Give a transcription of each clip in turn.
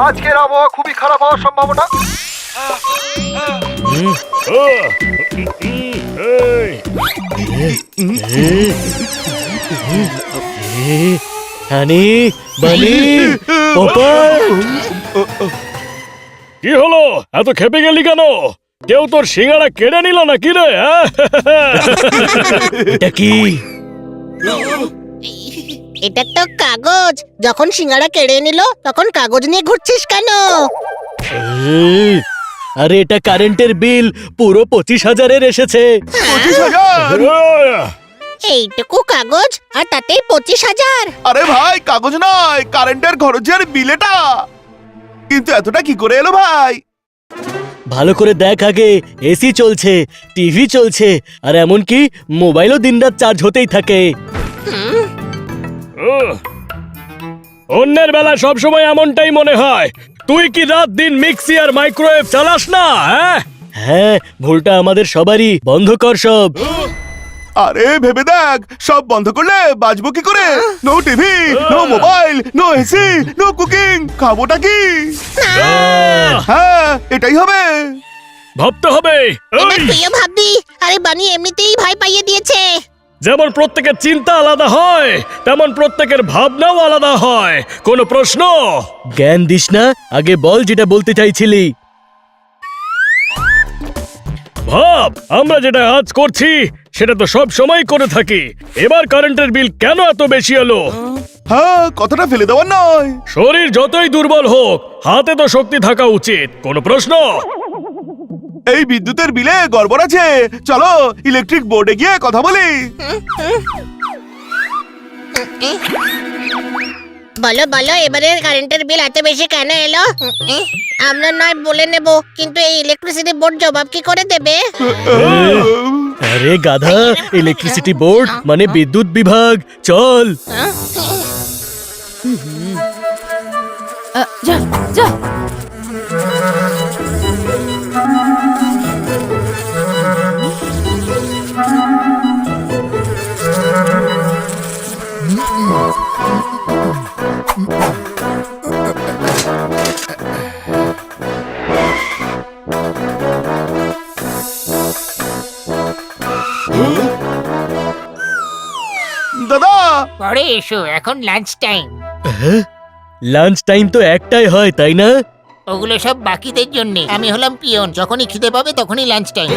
আজকের আবহাওয়া খুবই খারাপ হওয়ার সম্ভাবনা। হানি বানি কি হলো, এত খেপে গেলি কেন? কেউ তোর সিঙ্গারা কেড়ে নিল না কি রে? এটা কি? এটা তো কাগজ। যখন সিঙ্গারা কেড়ে নিল তখন কাগজ নিয়ে ঘুরছিস কেন? আরে এটা কারেন্টের বিল পুরো 25,000-এর এসেছে। 25,000? এইটুকু কাগজ আর তাতেই 25,000? আরে ভাই, কাগজ নয়, কারেন্টের খরচের বিল এটা। কিন্তু এতটা কি করে এলো ভাই? ভালো করে দেখ আগে, এসি চলছে, টিভি চলছে, আর এমনকি মোবাইলও দিনরাত চার্জ হতেই থাকে। অন্যের বেলা সবসময় এমনটাই মনে হয়। তুই কি রাত দিন মিক্সি আর মাইক্রোওয়েভ চালাস না? হ্যাঁ, ভুলটা আমাদের সবারই। বন্ধ কর সব। আরে ভেবে দেখ, সব বন্ধ করলে বাঁচবো কি করে? No TV, no mobile, no AC, no cooking. খাবোটা কি? হ্যাঁ, এটাই হবে। ভাবতে হবে। এবার তুইও ভাববি। আরে বানি এমনিতেই ভয় পাইয়ে দিয়েছে। যেমন প্রত্যেকের চিন্তা আলাদা হয়, তেমন প্রত্যেকের ভাবনাও আলাদা হয়। কোনো প্রশ্ন? জ্ঞান দিস না, আগে বল যেটা বলতে চাইছিলি। ভাব, আমরা যেটা আজ করছি সেটা তো সব সময় করে থাকি। এবার কারেন্টের বিল কেন এত বেশি এলো? হ্যাঁ, কথাটা ফেলে দেওয়ার নয়। শরীর যতই দুর্বল হোক, হাতে তো শক্তি থাকা উচিত। কোনো প্রশ্ন? এই বিদ্যুতের বিলে গড়বড় আছে। চলো ইলেকট্রিক বোর্ডে গিয়ে কথা বলি। বলো বলো, এবারে কারেন্টের বিল এত বেশি কেন এলো? আমরা নয় বলে নেব, কিন্তু এই ইলেকট্রিসিটি বোর্ড জবাব কি করে দেবে? আরে গাধা, ইলেকট্রিসিটি বোর্ড মানে বিদ্যুৎ বিভাগ। চল। যা যা। দাদা, পরে এসো, এখন লাঞ্চ টাইম। লাঞ্চ টাইম তো একটাই হয়, তাই না? ওগুলো সব বাকিদের জন্য। আমি হলাম পিয়ন, যখনই খিদে পাবে তখনই লাঞ্চ টাইম।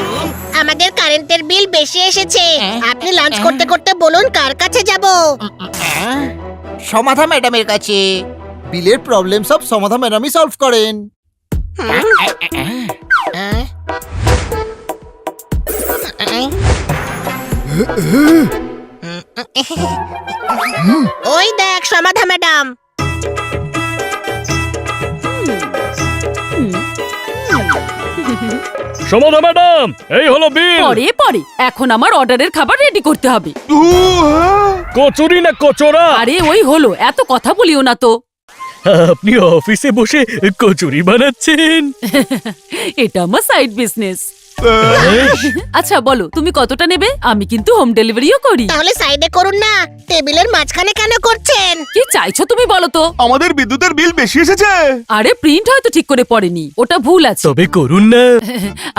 আমাদের কারেন্টের বিল বেশি এসেছে। আপনি লাঞ্চ করতে করতে বলুন কার কাছে যাব? সমাধা ম্যাডামের কাছে। বিলের প্রবলেম সব সমাধা ম্যাডামই সলভ করেন। ওই দেখ সমাধা ম্যাডাম। সমাধা ম্যাডাম, এই হলো বিল। পরে পরে, এখন আমার অর্ডারের খাবার রেডি করতে হবে। কচুরি না কচোরা? আরে ওই হলো, এত কথা বলিও না তো। আপনি অফিসে বসে কচুরি বানাচ্ছেন? এটা আমার সাইড বিজনেস। আচ্ছা বলো, তুমি কতটা নেবে? আমি কিন্তু হোম ডেলিভারিও করি। তাহলে সাইডে করুন না, টেবিলের মাঝখানে কেন করছেন? কি চাইছো তুমি বলো তো? আমাদের বিদ্যুতের বিল বেশি এসেছে। আরে প্রিন্ট হয়তো ঠিক করে পড়েনি, ওটা ভুল আছে। তবে করুন না।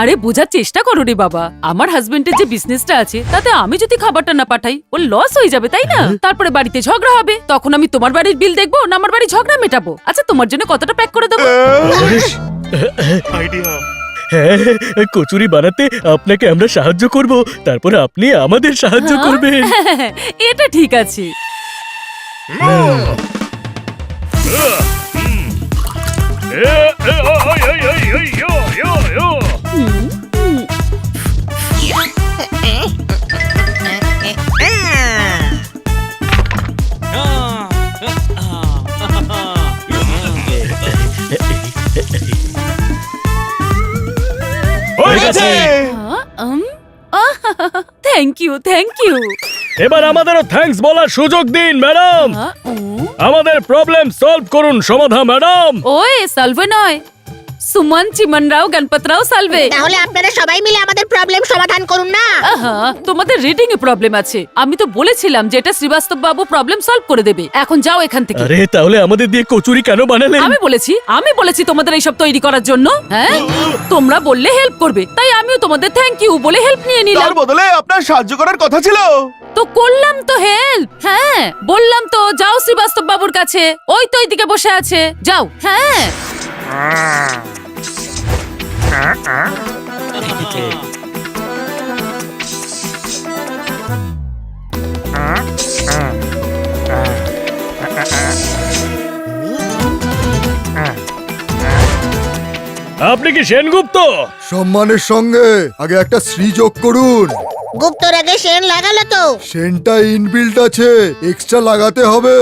আরে বোঝার চেষ্টা করো রে বাবা। আমার হাজবেন্ডের যে বিজনেসটা আছে, তাতে আমি যদি খাবারটা না পাঠাই ওর লস হয়ে যাবে, তাই না? তারপরে বাড়িতে ঝগড়া হবে, তখন আমি তোমার বাড়ির বিল দেখবো না আমার বাড়ির ঝগড়া মেটাবো? আচ্ছা তোমার জন্য কতটা প্যাক করে দেবো? আইডিয়া। হ্যাঁ, কচুরি বানাতে আপনাকে আমরা সাহায্য করব, তারপর আপনি আমাদের সাহায্য করবেন। এটা ঠিক আছে। হয়ে গেছে। Thank you thank you. এবার আমাদেরও থ্যাঙ্কস বলার সুযোগ দিন ম্যাডাম। আমাদের প্রবলেম সলভ করুন সমাধা ম্যাডাম। ওই সলভে নয়, সুমন, চিমন রাও, গণপত রাও, সালভে। তাহলে আপনারা সবাই মিলে আমাদের প্রবলেম সমাধান করুন না। আহা, তোমাদের রিডিং এ প্রবলেম আছে। আমি তো বলেছিলাম যে এটা শ্রীবাস্তব বাবু প্রবলেম সলভ করে দেবে। এখন যাও এখান থেকে। আরে তাহলে আমাদের দিয়ে কচুরি কেন বানালেন? আমি বলেছি তোমাদের এইসব তৈরি করার জন্য। হ্যাঁ, তোমরা বললে হেল্প করবে, তাই আমিও তোমাদের থ্যাংক ইউ বলে হেল্প নিয়ে নিলাম। তার বদলে আপনার সাহায্য করার কথা ছিল। তো করলাম তো হেল্প। হ্যাঁ, বললাম তো যাও শ্রীবাস্তব বাবুর কাছে, ওই তো ওইদিকে বসে আছে, যাও। হ্যাঁ, আপনি কি সেনগুপ্ত? সম্মানের সঙ্গে আগে একটা শ্রী যোগ করুন। গুপ্তর আগে সেন লাগালো তো। সেনটা ইনবিল্ট আছে, এক্সট্রা লাগাতে হবে।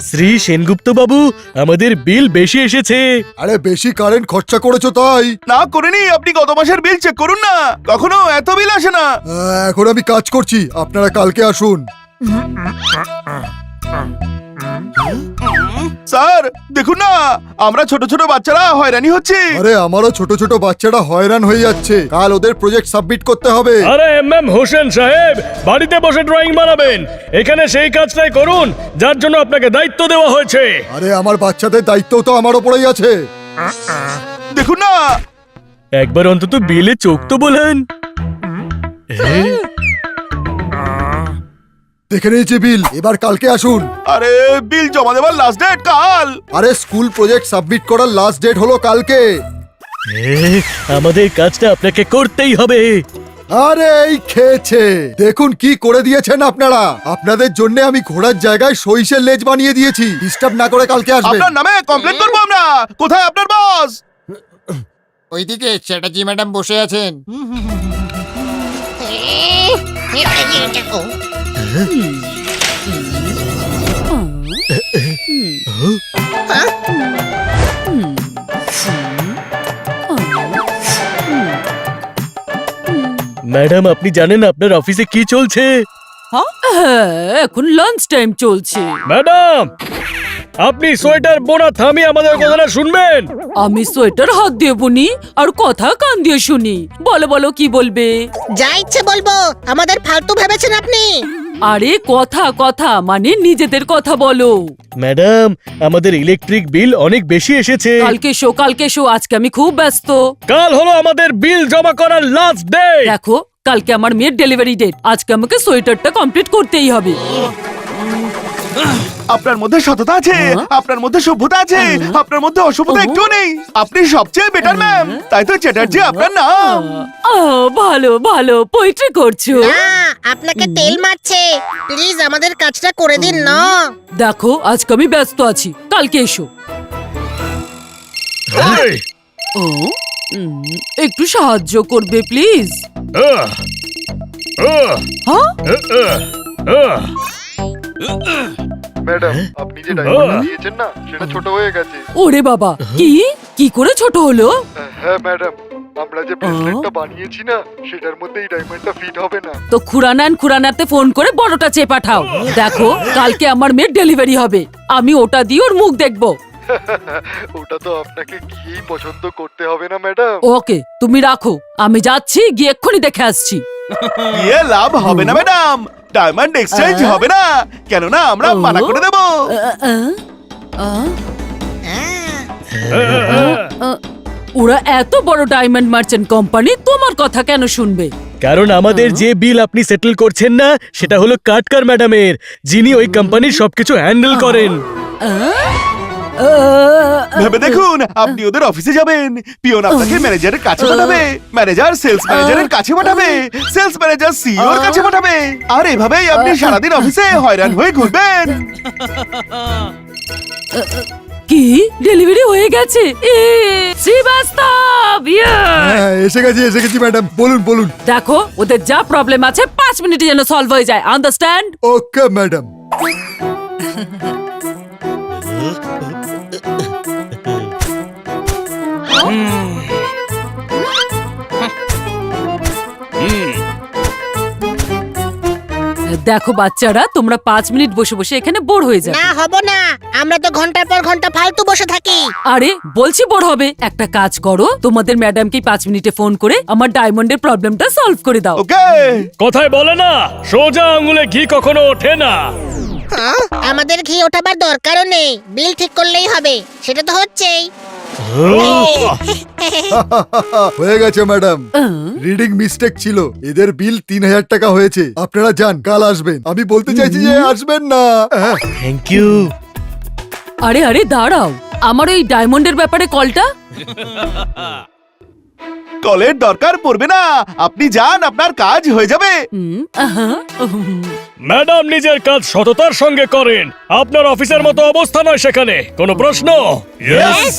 শ্রী সেনগুপ্ত বাবু, আমাদের বিল বেশি এসেছে। আরে বেশি কারেন্ট খরচা করেছো তাই। না করেনি, আপনি গত মাসের বিল চেক করুন না, কখনো এত বিল আসে না। এখন আমি কাজ করছি, আপনারা কালকে আসুন। স্যার দেখুন না, আমরা ছোট ছোট বাচ্চারা হয়রানি হচ্ছে। আরে আমারও ছোট ছোট বাচ্চারা হয়রান হয়ে যাচ্ছে, কাল ওদের প্রজেক্ট সাবমিট করতে হবে। আরে এম হোসেন সাহেব, বাড়িতে বসে ড্রয়িং বানাবেন, এখানে সেই কাজটাই করুন যার জন্য আপনাকে দায়িত্ব দেওয়া হয়েছে। আরে আমার বাচ্চাদের দায়িত্ব তো আমার ওপরেই আছে। দেখুন না, একবার অন্তত বিলে চোখ তো বলেন। দেখে নিয়েছি বিল, এবার কালকে আসুন। আরে বিল জমা দেওয়ার লাস্ট ডেট কাল। আরে স্কুল প্রজেক্ট সাবমিট করার লাস্ট ডেট হলো কালকে। আমাদের কাজটা আপনাকে করতেই হবে। আরে এই খেয়েছে, দেখুন কি করে দিয়েছেন আপনারা। আপনাদের জন্য আমি ঘোড়ার জায়গায় সইষের লেজ বানিয়ে দিয়েছি। ডিস্টার্ব না করে কালকে আসবেন। আপনার নামে কমপ্লেন করবো আমরা। কোথায় আপনার বস? ওইদিকে চ্যাটার্জি ম্যাডাম বসে আছেন। ম্যাডাম, আপনি জানেন আপনার অফিসে কি চলছে? হ্যাঁ, এখন লাঞ্চ টাইম চলছে। ম্যাডাম, আপনি সোয়েটার বোনা থামিয়ে আমাদের কথাটা শুনবেন। আমি সোয়েটার হাত দিয়ে বুনি আর কথা কান দিয়ে শুনি। বলো বলো কি বলবে? যা ইচ্ছে বলবো, আমাদের ফালতু ভেবেছেন আপনি। আরে কথা কথা মানে নিজেদের কথা বলো। ম্যাডাম, আমাদের ইলেকট্রিক বিল অনেক বেশি এসেছে। কালকে শো, আজকে আমি খুব ব্যস্ত। কাল হলো আমাদের বিল জমা করার লাস্ট ডে। দেখো, কালকে আমার মেয়ের ডেলিভারি ডেট, আজকে আমাকে সোয়েটারটা কমপ্লিট করতেই হবে। আপনার মধ্যে সততা আছে, আপনার মধ্যে সভ্যতা আছে, আপনার মধ্যে অসভ্যতা একটু নেই। আপনি সবচেয়ে বেটার ম্যাম, তাই তো চ্যাটার্জি আপনার নাম। ভালো ভালো পোয়েট্রি করছো। না, আপনাকে তেল মারছে। প্লিজ আমাদের কাজটা করে দিন না। দেখো, আজকে আমি ব্যস্ত আছি, কালকে এসো। এই, একটু সাহায্য করবে প্লিজ? আহ, আহ, হ্যাঁ, আহ, ম্যাডাম, আপনি যে ডায়মন্ডটা দিয়েছেন না, সেটা ছোট হয়ে গেছে। ওরে বাবা, কি করে ছোট হলো? হ্যাঁ ম্যাডাম, আমরা যে ব্রেসলেটটা বানিয়েছি না, সেটার মধ্যে এই ডায়মন্ডটা ফিট হবে না। তো খুরানাতে ফোন করে বড়টা চেয়ে পাঠাও। দেখো, কালকে আমার মেয়ের ডেলিভারি হবে, আমি ওটা দিয়ে ওর মুখ দেখবো। ওটা তো আপনাকে গিয়েই পছন্দ করতে হবে না ম্যাডাম। ওকে, তুমি রাখো, আমি যাচ্ছি, গিয়ে এক্ষুনি দেখে আসছি। ইয়ে লাভ হবে না ম্যাডাম, ডায়মন্ড এক্সচেঞ্জ হবে না, কেননা আমরা মানা করে দেবো। ওরা এত বড় ডায়মন্ড মার্চেন্ট কোম্পানি, তোমার কথা কেন শুনবে? কারণ আমাদের যে বিল আপনি সেটেল করছেন না, সেটা হলো কাটকার ম্যাডামের, যিনি ওই কোম্পানির সবকিছু হ্যান্ডেল করেন। ভেবে দেখুন, আপনি ওদের অফিসে যাবেন, পিয়ন আপনাকে ম্যানেজারের কাছে পাঠাবে, ম্যানেজার সেলস ম্যানেজারের কাছে পাঠাবে, সেলস ম্যানেজার সিইওর কাছে পাঠাবে, আর এভাবেই আপনি সারাদিন অফিসে হয়রান হয়ে ঘুরবেন। কি ডেলিভারি হয়ে গেছে? শ্রীবাস্তব, হ্যাঁ, এসে গেছি ম্যাডাম, বলুন। দেখো, ওদের যা প্রবলেম আছে 5 মিনিটে যেন সলভ হয়ে যায়, আন্ডারস্ট্যান্ড? Okay madam. দেখো বাচ্চারা, তোমরা 5 মিনিট বসে বসে এখানে বোর হয়ে যাবে। না হব না, আমরা তো ঘন্টার পর ঘন্টা ফালতু বসে থাকি। আরে বলছি বোর হবে, একটা কাজ করো, তোমাদের ম্যাডামকে 5 মিনিটে ফোন করে আমার ডায়মন্ডের প্রবলেমটা সলভ করে দাও। ওকে। কথায় বলে না, সোজা আঙুলে ঘি কখনো ওঠে না। হ্যাঁ? আমাদের ঘি ওঠাবার দরকারও নেই, বিল ঠিক করলেই হবে, সেটা তো হচ্ছেই। হয়ে গেছে ম্যাডাম, রিডিং মিস্টেক ছিল, এদের বিল 3000 টাকা হয়েছে। আপনারা যান, কাল আসবেন। আমি বলতে চাইছি যে আসবেন না। Thank you. আরে আরে দাঁড়াও, আমার ওই ডায়মন্ডের ব্যাপারে কলটা। কলের দরকার পড়বে না, আপনি যান, আপনার কাজ হয়ে যাবে। ম্যাডাম নিজের কাজ সততার সঙ্গে করেন। আপনার অফিসের মতো অবস্থা নয় সেখানে। কোনো প্রশ্ন? Yes!